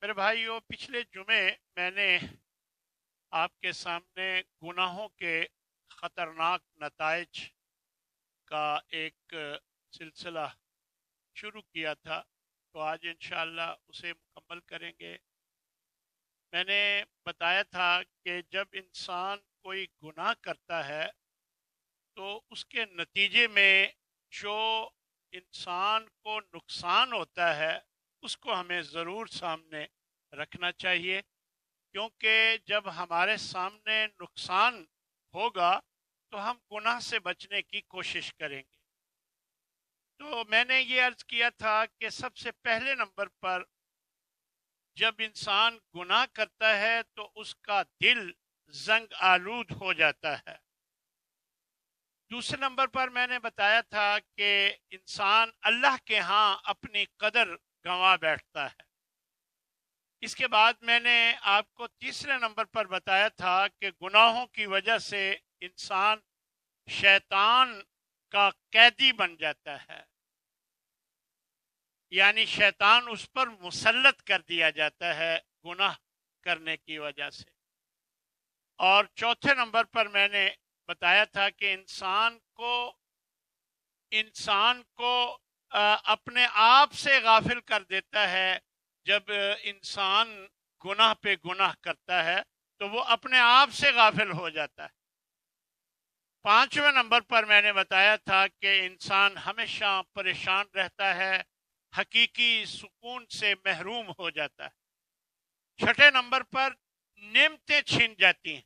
میرے بھائیوں، پچھلے جمعے میں نے آپ کے سامنے گناہوں کے خطرناک نتائج کا ایک سلسلہ شروع کیا تھا، تو آج انشاءاللہ اسے مکمل کریں گے۔ میں نے بتایا تھا کہ جب انسان کوئی گناہ کرتا ہے تو اس کے نتیجے میں جو انسان کو نقصان ہوتا ہے اس کو ہمیں ضرور سامنے رکھنا چاہیے، کیونکہ جب ہمارے سامنے نقصان ہوگا تو ہم گناہ سے بچنے کی کوشش کریں گے۔ تو میں نے یہ عرض کیا تھا کہ سب سے پہلے نمبر پر جب انسان گناہ کرتا ہے تو اس کا دل زنگ آلود ہو جاتا ہے۔ دوسرے نمبر پر میں نے بتایا تھا کہ انسان اللہ کے ہاں اپنی قدر گنوا بیٹھتا ہے۔ اس کے بعد میں نے آپ کو تیسرے نمبر پر بتایا تھا کہ گناہوں کی وجہ سے انسان شیطان کا قیدی بن جاتا ہے، یعنی شیطان اس پر مسلط کر دیا جاتا ہے گناہ کرنے کی وجہ سے۔ اور چوتھے نمبر پر میں نے بتایا تھا کہ انسان کو اپنے آپ سے غافل کر دیتا ہے۔ جب انسان گناہ پہ گناہ کرتا ہے تو وہ اپنے آپ سے غافل ہو جاتا ہے۔ پانچویں نمبر پر میں نے بتایا تھا کہ انسان ہمیشہ پریشان رہتا ہے، حقیقی سکون سے محروم ہو جاتا ہے۔ چھٹے نمبر پر نعمتیں چھن جاتی ہیں،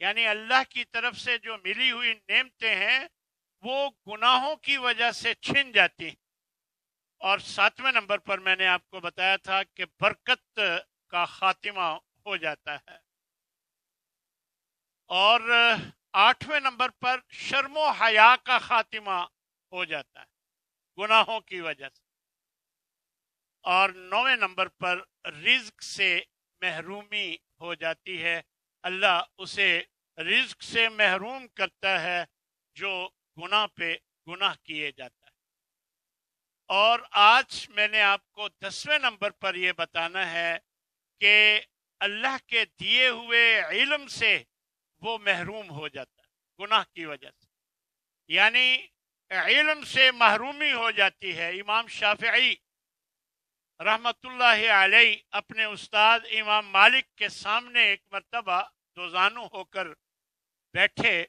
یعنی اللہ کی طرف سے جو ملی ہوئی نعمتیں ہیں وہ گناہوں کی وجہ سے چھن جاتی ہیں۔ اور ساتویں نمبر پر میں نے آپ کو بتایا تھا کہ برکت کا خاتمہ ہو جاتا ہے۔ اور آٹھویں نمبر پر شرم و حیا کا خاتمہ ہو جاتا ہے گناہوں کی وجہ سے۔ اور نویں نمبر پر رزق سے محرومی ہو جاتی ہے، اللہ اسے رزق سے محروم کرتا ہے جو گناہ پہ گناہ کیے جاتا ہے۔ اور آج میں نے آپ کو 10ویں نمبر پر یہ بتانا ہے کہ اللہ کے دیے ہوئے علم سے وہ محروم ہو جاتا ہے گناہ کی وجہ سے، یعنی علم سے محرومی ہو جاتی ہے۔ امام شافعی رحمت اللہ علیہ اپنے استاد امام مالک کے سامنے ایک مرتبہ دوزانو ہو کر بیٹھے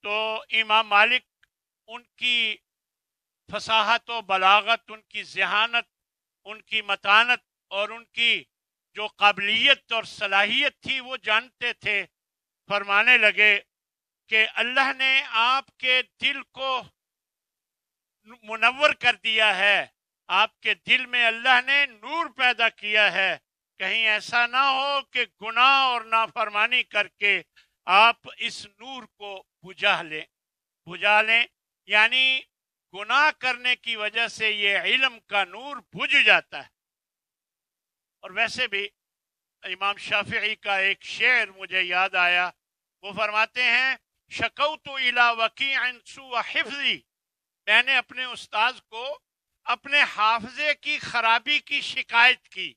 تو امام مالک ان کی فصاحت و بلاغت، ان کی ذہانت، ان کی متانت اور ان کی جو قابلیت اور صلاحیت تھی وہ جانتے تھے۔ فرمانے لگے کہ اللہ نے آپ کے دل کو منور کر دیا ہے، آپ کے دل میں اللہ نے نور پیدا کیا ہے، کہیں ایسا نہ ہو کہ گناہ اور نافرمانی کر کے آپ اس نور کو بجھا لیں، یعنی گناہ کرنے کی وجہ سے یہ علم کا نور بجھ جاتا ہے۔ اور ویسے بھی امام شافعی کا ایک شعر مجھے یاد آیا، وہ فرماتے ہیں شکوت الی وکیع سوء حفظی، میں نے اپنے استاذ کو اپنے حافظے کی خرابی کی شکایت کی،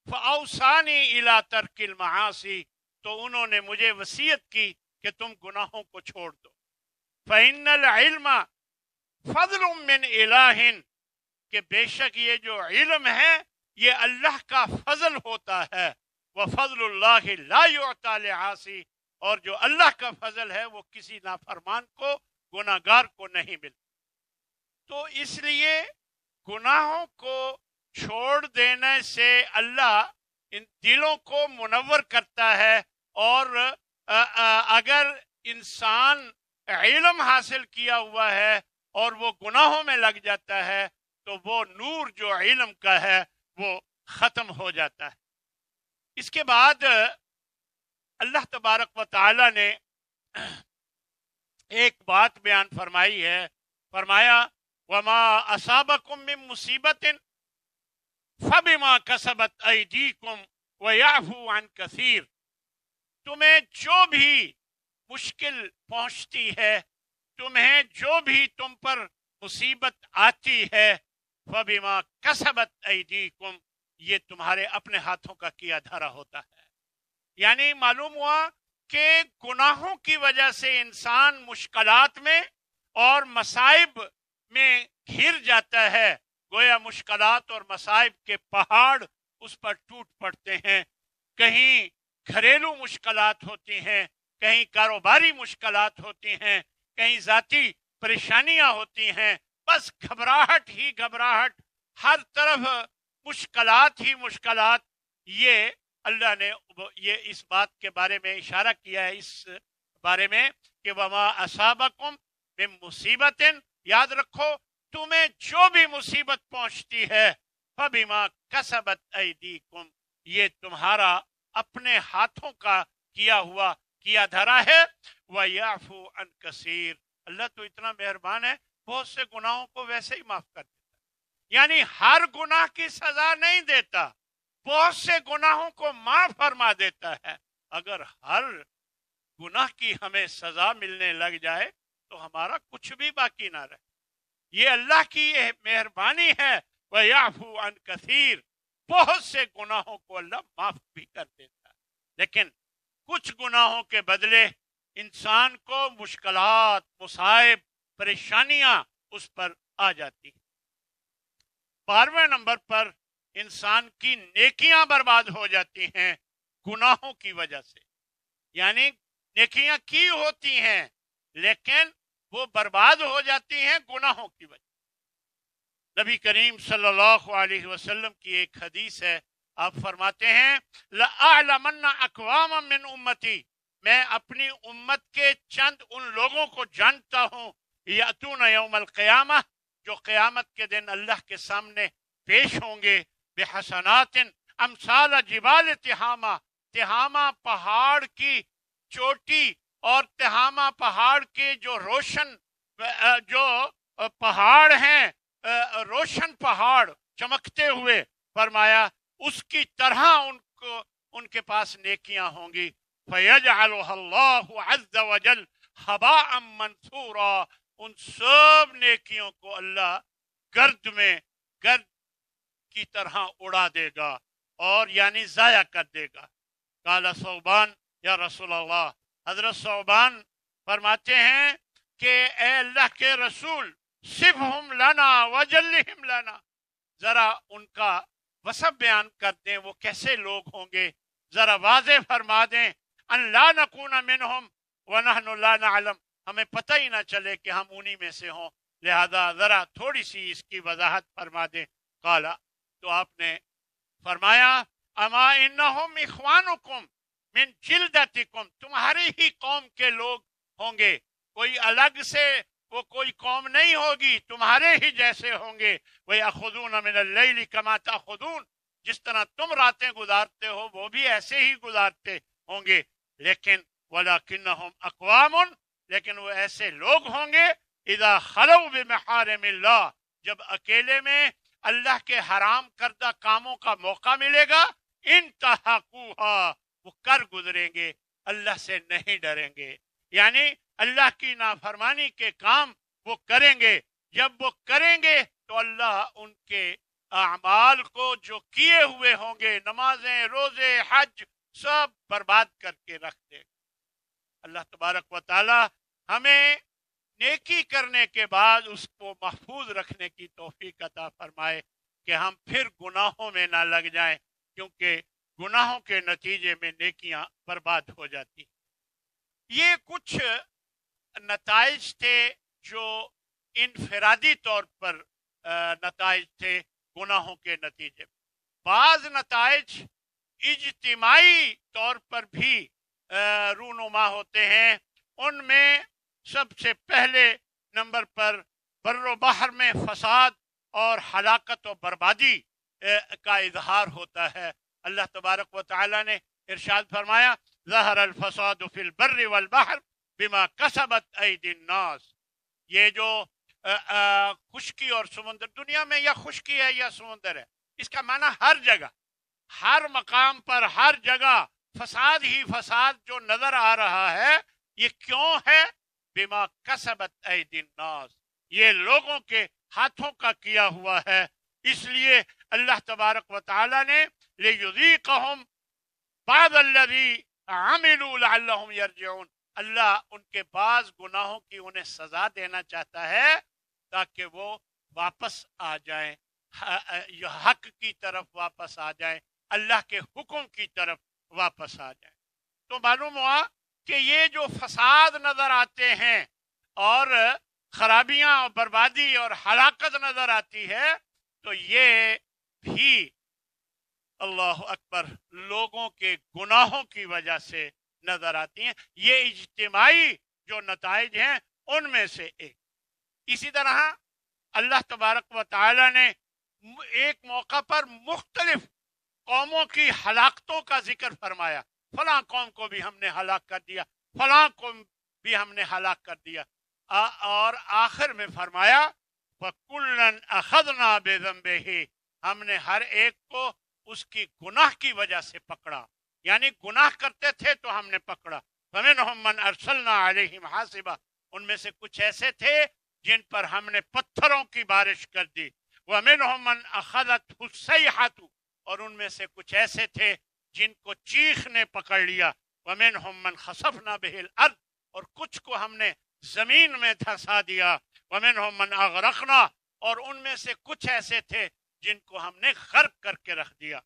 فاوصانی الی ترک المعاصی، تو انہوں نے مجھے وصیت کی کہ تم گناہوں کو چھوڑ دو۔ فإن العلم فضل من الہ، کہ بے شک یہ جو علم ہے یہ اللہ کا فضل ہوتا ہے، وفضل اللہ لا یعطی لعاصی، اور جو اللہ کا فضل ہے وہ کسی نافرمان کو، گناہگار کو نہیں ملتا۔ تو اس لیے گناہوں کو چھوڑ دینے سے اللہ ان دلوں کو منور کرتا ہے، اور اگر انسان علم حاصل کیا ہوا ہے اور وہ گناہوں میں لگ جاتا ہے تو وہ نور جو علم کا ہے وہ ختم ہو جاتا ہے۔ اس کے بعد اللہ تبارک و تعالی نے ایک بات بیان فرمائی ہے، فرمایا وما اصابکم من مصیبت فبما کسبت ایدیکم ویعفو عن کثیر، تمہیں جو بھی مشکل پہنچتی ہے، تمہیں جو بھی تم پر مصیبت آتی ہے، فبما کسبت ایدیکم، یہ تمہارے اپنے ہاتھوں کا کیا دھرا ہوتا ہے۔ یعنی معلوم ہوا کہ گناہوں کی وجہ سے انسان مشکلات میں اور مصائب میں گھر جاتا ہے، گویا مشکلات اور مصائب کے پہاڑ اس پر ٹوٹ پڑتے ہیں۔ کہیں گھریلو مشکلات ہوتی ہیں، کہیں کاروباری مشکلات ہوتی ہیں، کہیں ذاتی پریشانیاں ہوتی ہیں، بس گھبراہٹ ہی گھبراہٹ، ہر طرف مشکلات ہی مشکلات۔ یہ اللہ نے یہ اس بات کے بارے میں اشارہ کیا ہے، اس بارے میں کہ وما اصابکم من مصیبت، یاد رکھو تمہیں جو بھی مصیبت پہنچتی ہے فبما کسبت ایدیکم، یہ تمہارا اپنے ہاتھوں کا کیا ہوا کیا دھرا ہے۔ وَيَعْفُو عَنْ كَثِيرٍ، اللہ تو اتنا مہربان ہے، بہت سے گناہوں کو ویسے ہی معاف کر دیتا ہے، یعنی ہر گناہ کی سزا نہیں دیتا، بہت سے گناہوں کو معاف فرما دیتا ہے۔ اگر ہر گناہ کی ہمیں سزا ملنے لگ جائے تو ہمارا کچھ بھی باقی نہ رہے۔ یہ اللہ کی مہربانی ہے۔ وَيَعْفُو عَنْ كَثِيرٍ، بہت سے گناہوں کو اللہ معاف بھی کر دیتا ہے، لیکن کچھ گناہوں کے بدلے انسان کو مشکلات، مصائب، پریشانیاں اس پر آ جاتی ہیں۔ 12ویں نمبر پر انسان کی نیکیاں برباد ہو جاتی ہیں گناہوں کی وجہ سے، یعنی نیکیاں کی ہوتی ہیں لیکن وہ برباد ہو جاتی ہیں گناہوں کی وجہ۔ نبی کریم صلی اللہ علیہ وسلم کی ایک حدیث ہے، آپ فرماتے ہیں لَأَعْلَمَنَّ أَقْوَامًا مِّنْ أُمَّتِي، میں اپنی امت کے چند ان لوگوں کو جانتا ہوں، یأتون یوم القیامہ، جو قیامت کے دن اللہ کے سامنے پیش ہوں گے، بحسنات امثال جبال تہامہ، تہامہ پہاڑ کی چوٹی اور تہامہ پہاڑ کے جو روشن جو پہاڑ ہیں، روشن پہاڑ چمکتے ہوئے، فرمایا اس کی طرح ان کے پاس نیکیاں ہوں گی۔ فَيَجْعَلُهَا اللَّهُ عَزَّ وَجَلَّ هَبَاءً مَنْثُورًا، ان سب نیکیوں کو اللہ گرد کی طرح اڑا دے گا اور یعنی ضائع کر دے گا۔ قال ثوبان یا رسول اللہ، حضرت ثوبان فرماتے ہیں کہ اے اللہ کے رسول، صفہم لنا وجلہم لنا، ذرا ان کا وصف بیان کر دیں، وہ کیسے لوگ ہوں گے، ذرا واضح فرما دیں۔ ان لا نکون منہم ونحن لا نعلم، ہمیں پتہ ہی نہ چلے کہ ہم انہی میں سے ہوں، لہذا ذرا تھوڑی سی اس کی وضاحت فرما دیں۔ قالا، تو آپ نے فرمایا اما انہم اخوانکم من جلدتکم، تمہاری ہی قوم کے لوگ ہوں گے، کوئی الگ سے وہ کوئی قوم نہیں ہوگی، تمہارے ہی جیسے ہوں گے۔ وَيَأْخُذُونَ مِنَ اللَّيْلِ كَمَا تَأْخُذُونَ، جس طرح تم راتیں گزارتے ہو وہ بھی ایسے ہی گزارتے ہوں گے، لیکن وَلَكِنَّهُمْ أَقْوَامٌ، لیکن وہ ایسے لوگ ہوں گے اذا خلوا بمحارم اللہ، جب اکیلے میں اللہ کے حرام کردہ کاموں کا موقع ملے گا، انتہقوها، وہ کر گزریں گے، اللہ سے نہیں ڈریں گے، یعنی اللہ کی نافرمانی کے کام وہ کریں گے۔ جب وہ کریں گے تو اللہ ان کے اعمال کو جو کیے ہوئے ہوں گے، نمازیں، روزے، حج، سب برباد کر کے رکھ دے گا۔ اللہ تبارک و تعالی ہمیں نیکی کرنے کے بعد اس کو محفوظ رکھنے کی توفیق عطا فرمائے کہ ہم پھر گناہوں میں نہ لگ جائیں، کیونکہ گناہوں کے نتیجے میں نیکیاں برباد ہو جاتی ہیں۔ یہ کچھ نتائج تھے جو انفرادی طور پر نتائج تھے گناہوں کے نتیجے میں۔ بعض نتائج اجتماعی طور پر بھی رونما ہوتے ہیں، ان میں سب سے پہلے نمبر پر بر و بحر میں فساد اور ہلاکت و بربادی کا اظہار ہوتا ہے۔ اللہ تبارک و تعالی نے ارشاد فرمایا ظہر الفساد فی البر والبحر بما کسبت ایدی الناس، یہ جو خشکی اور سمندر، دنیا میں یا خشکی ہے یا سمندر ہے، اس کا معنی ہر جگہ، ہر مقام پر، ہر جگہ فساد ہی فساد جو نظر آ رہا ہے، یہ کیوں ہے؟ بما کسبت ایدی الناس، یہ لوگوں کے ہاتھوں کا کیا ہوا ہے، اس لیے اللہ تبارک و تعالی نے لیذیقہم بعض الذی عملوا لعلہم یرجعون، اللہ ان کے بعض گناہوں کی انہیں سزا دینا چاہتا ہے تاکہ وہ واپس آ جائیں، حق کی طرف واپس آ جائیں، اللہ کے حکم کی طرف واپس آ جائیں۔ تو معلوم ہوا کہ یہ جو فساد نظر آتے ہیں اور خرابیاں اور بربادی اور ہلاکت نظر آتی ہے، تو یہ بھی اللہ اکبر لوگوں کے گناہوں کی وجہ سے نظر آتی ہیں۔ یہ اجتماعی جو نتائج ہیں ان میں سے ایک۔ اسی طرح اللہ تبارک و تعالی نے ایک موقع پر مختلف قوموں کی ہلاکتوں کا ذکر فرمایا، فلاں قوم کو بھی ہم نے ہلاک کر دیا، فلاں قوم بھی ہم نے ہلاک کر دیا، اور آخر میں فرمایا فَكُلًّا أَخَذْنَا بِذَنبِهِ، ہم نے ہر ایک کو اس کی گناہ کی وجہ سے پکڑا، یعنی گناہ کرتے تھے تو ہم نے پکڑا۔ فَمِنْهُمْ مَنْ أَرْسَلْنَا عَلَيْهِمْ حَاصِبًا، ان میں سے کچھ ایسے تھے جن پر ہم نے پتھروں کی بارش کر دی۔ وَمِنْهُمْ مَنْ أَخَذَتْهُ الصَّيْحَةُ، اور ان میں سے کچھ ایسے تھے جن کو چیخ نے پکڑ لیا۔ وَمِنْهُمْ مَنْ خَسَفْنَا بِهِ الْأَرْض، اور کچھ کو ہم نے زمین میں دھسا دیا۔ وَمِنْهُمْ مَنْ أَغْرَقْنَا، اور ان میں سے کچھ ایسے تھے جن کو ہم نے غرق کر کے رکھ دیا۔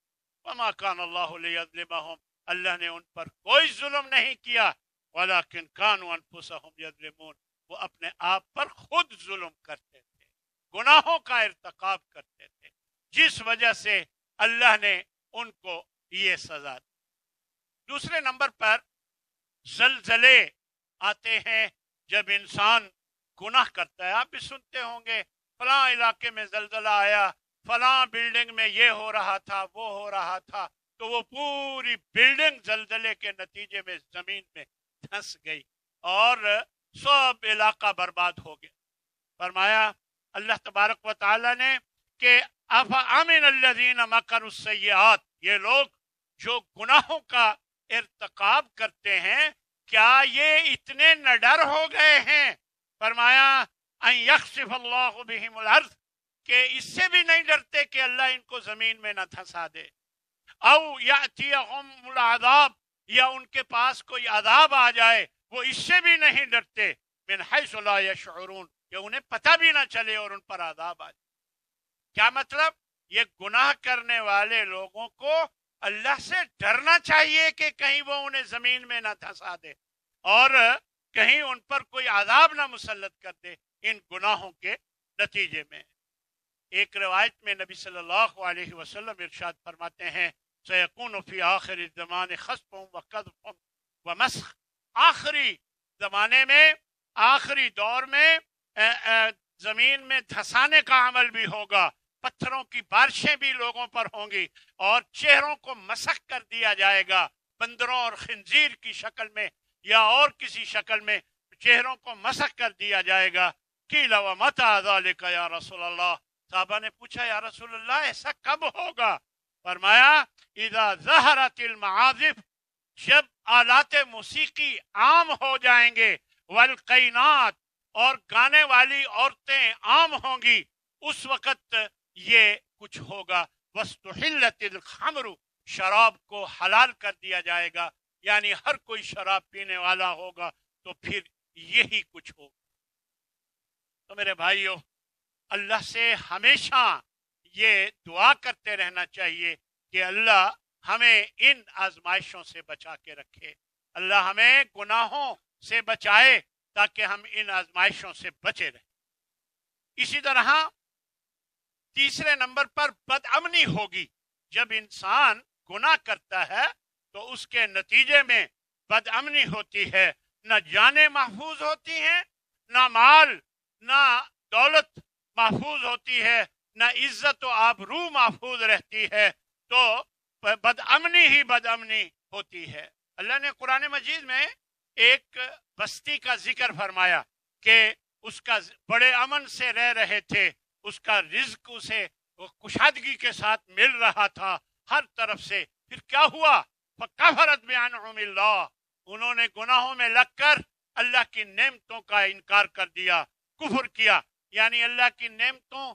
وَمَا كَانَ اللَّهُ لِيَظْلِمَهُمْ، اللہ نے ان پر کوئی ظلم نہیں کیا، وَلَكِنْ كَانُوا أَنفُسَهُمْ يَظْلِمُونَ، وہ اپنے آپ پر خود ظلم کرتے تھے، گناہوں کا ارتکاب کرتے تھے، جس وجہ سے اللہ نے ان کو یہ سزا دی۔ دوسرے نمبر پر زلزلے آتے ہیں جب انسان گناہ کرتا ہے۔ آپ بھی سنتے ہوں گے فلاں علاقے میں زلزلہ آیا، فلاں بلڈنگ میں یہ ہو رہا تھا، وہ ہو رہا تھا، تو وہ پوری بلڈنگ زلزلے کے نتیجے میں زمین میں دھنس گئی اور سب علاقہ برباد ہو گیا۔ فرمایا اللہ تبارک و تعالی نے کہ افامن الذین مکروا السیئات، یہ لوگ جو گناہوں کا ارتکاب کرتے ہیں کیا یہ اتنے نہ ڈر ہو گئے ہیں؟ فرمایا ان یخسف اللہ بہم الارض، کہ اس سے بھی نہیں ڈرتے کہ اللہ ان کو زمین میں نہ دھسا دے، او یاتیہم العذاب، یا ان کے پاس کوئی عذاب آ جائے، وہ اس سے بھی نہیں ڈرتے، من حیث لا یشعرون، کہ انہیں پتہ بھی نہ چلے اور ان پر عذاب آ جائے۔ کیا مطلب؟ یہ گناہ کرنے والے لوگوں کو اللہ سے ڈرنا چاہیے کہ کہیں وہ انہیں زمین میں نہ دھسا دے اور کہیں ان پر کوئی عذاب نہ مسلط کر دے ان گناہوں کے نتیجے میں۔ ایک روایت میں نبی صلی اللہ علیہ وسلم ارشاد فرماتے ہیں سَيَكُونُ فِي آخِرِ الزَّمَانِ خَسْفٌ وَقَذْفٌ وَمَسْخٌ، آخری زمانے میں، آخری دور میں زمین میں دھسانے کا عمل بھی ہوگا، پتھروں کی بارشیں بھی لوگوں پر ہوں گی، اور چہروں کو مسخ کر دیا جائے گا، بندروں اور خنزیر کی شکل میں یا اور کسی شکل میں چہروں کو مسخ کر دیا جائے گا۔ قیل ومتی ذلک یا رسول اللہ، صحابہ نے پوچھا یا رسول اللہ ایسا کب ہوگا؟ فرمایا اذا ظہرت المعازف، جب آلات موسیقی عام ہو جائیں گے، والقینات، اور گانے والی عورتیں عام ہوں گی، اس وقت یہ کچھ ہوگا۔ واستحلت الخمر، شراب کو حلال کر دیا جائے گا، یعنی ہر کوئی شراب پینے والا ہوگا، تو پھر یہی کچھ ہوگا۔ تو میرے بھائیو، اللہ سے ہمیشہ یہ دعا کرتے رہنا چاہیے کہ اللہ ہمیں ان آزمائشوں سے بچا کے رکھے، اللہ ہمیں گناہوں سے بچائے تاکہ ہم ان آزمائشوں سے بچے رہیں۔ اسی طرح تیسرے نمبر پر بد امنی ہوگی۔ جب انسان گناہ کرتا ہے تو اس کے نتیجے میں بد امنی ہوتی ہے، نہ جانیں محفوظ ہوتی ہیں، نہ مال نہ دولت محفوظ ہوتی ہے، نہ عزت و آبرو محفوظ رہتی ہے، تو بد امنی ہی بد امنی ہوتی ہے۔ اللہ نے قرآن مجید میں ایک بستی کا ذکر فرمایا کہ اس کا بڑے امن سے رہ رہے تھے، اس کا رزق اسے کشادگی کے ساتھ مل رہا تھا ہر طرف سے، پھر کیا ہوا؟ فَكَفَرَتْ بِأَنْعُمِ اللَّهِ، انہوں نے گناہوں میں لگ کر اللہ کی نعمتوں کا انکار کر دیا، کفر کیا، یعنی اللہ کی نعمتوں